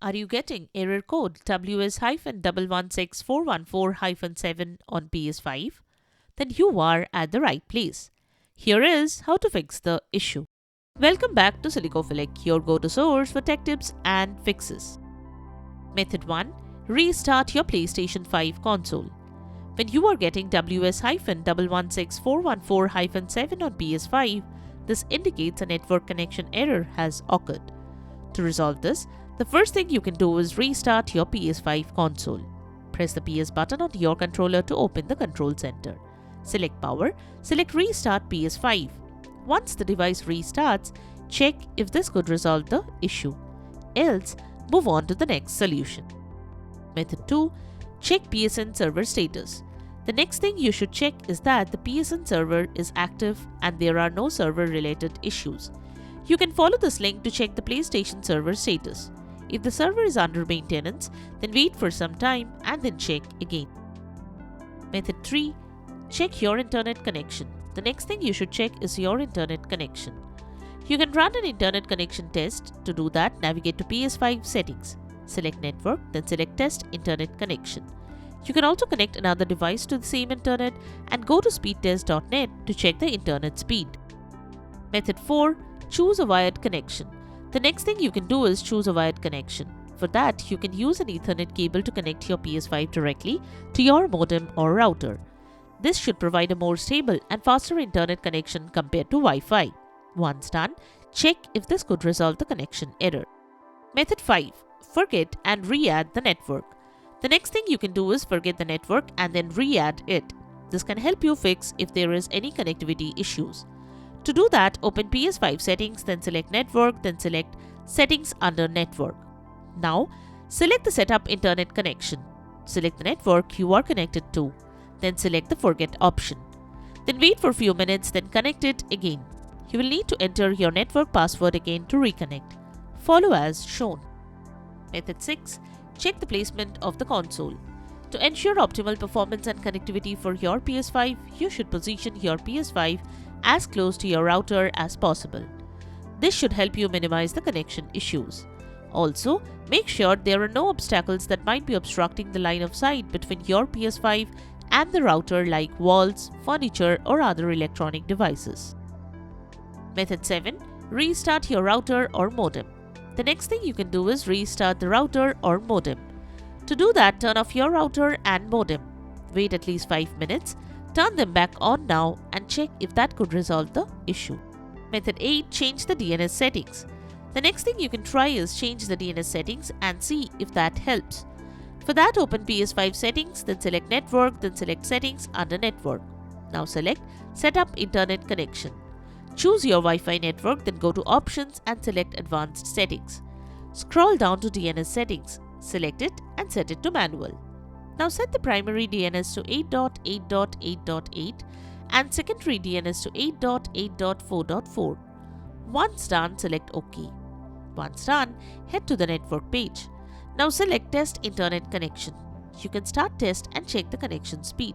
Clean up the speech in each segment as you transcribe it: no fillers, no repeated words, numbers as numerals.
Are you getting error code WS-116414-7 on PS5? Then you are at the right place. Here is how to fix the issue. Welcome back to Silicophilic, your go-to source for tech tips and fixes. Method 1. Restart your PlayStation 5 console. When you are getting WS-116414-7 on PS5, this indicates a network connection error has occurred. To resolve this, the first thing you can do is restart your PS5 console. Press the PS button on your controller to open the control center. Select Power, select Restart PS5. Once the device restarts, check if this could resolve the issue. Else, move on to the next solution. Method 2. Check PSN server status. The next thing you should check is that the PSN server is active and there are no server-related issues. You can follow this link to check the PlayStation server status. If the server is under maintenance, then wait for some time and then check again. Method 3. Check your internet connection. The next thing you should check is your internet connection. You can run an internet connection test. To do that, navigate to PS5 settings. Select Network, then select Test Internet Connection. You can also connect another device to the same internet and go to speedtest.net to check the internet speed. Method 4. Choose a wired connection. The next thing you can do is choose a wired connection. For that, you can use an Ethernet cable to connect your PS5 directly to your modem or router. This should provide a more stable and faster internet connection compared to Wi-Fi. Once done, check if this could resolve the connection error. Method 5. Forget and re-add the network. The next thing you can do is forget the network and then re-add it. This can help you fix if there is any connectivity issues. To do that, open PS5 settings, then select Network, then select Settings under Network. Now, select the Setup Internet Connection. Select the network you are connected to. Then select the Forget option. Then wait for a few minutes, then connect it again. You will need to enter your network password again to reconnect. Follow as shown. Method 6. Check the placement of the console. To ensure optimal performance and connectivity for your PS5, you should position your PS5 as close to your router as possible. This should help you minimize the connection issues. Also, make sure there are no obstacles that might be obstructing the line of sight between your PS5 and the router like walls, furniture or other electronic devices. Method 7. Restart your router or modem. The next thing you can do is restart the router or modem. To do that, turn off your router and modem. Wait at least 5 minutes. Turn them back on now and check if that could resolve the issue. Method 8. Change the DNS settings. The next thing you can try is change the DNS settings and see if that helps. For that, open PS5 settings, then select Network, then select Settings under Network. Now select Setup Internet Connection. Choose your Wi-Fi network, then go to Options and select Advanced Settings. Scroll down to DNS settings, select it and set it to Manual. Now set the primary DNS to 8.8.8.8 and secondary DNS to 8.8.4.4. Once done, select OK. Once done, head to the network page. Now select Test Internet Connection. You can start test and check the connection speed.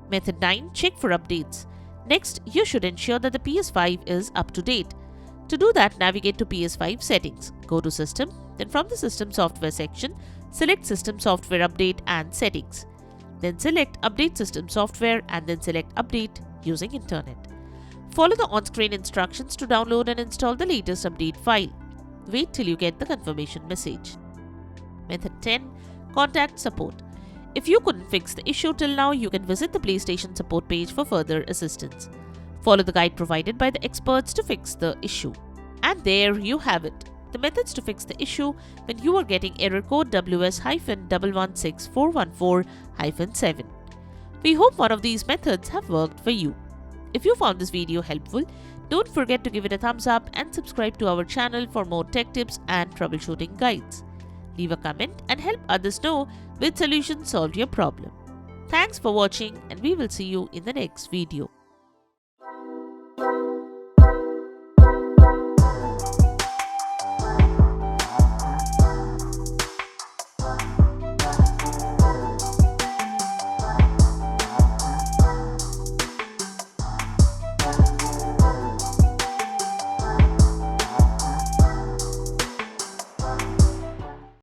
Method 9. Check for updates. Next, you should ensure that the PS5 is up to date. To do that, navigate to PS5 settings. Go to System, then from the System Software section, select System Software Update and Settings. Then select Update System Software and then select Update using Internet. Follow the on-screen instructions to download and install the latest update file. Wait till you get the confirmation message. Method 10. Contact support. If you couldn't fix the issue till now, you can visit the PlayStation support page for further assistance. Follow the guide provided by the experts to fix the issue. And there you have it. The methods to fix the issue when you are getting error code WS-116414-7. We hope one of these methods have worked for you. If you found this video helpful, don't forget to give it a thumbs up and subscribe to our channel for more tech tips and troubleshooting guides. Leave a comment and help others know which solution solved your problem. Thanks for watching and we will see you in the next video.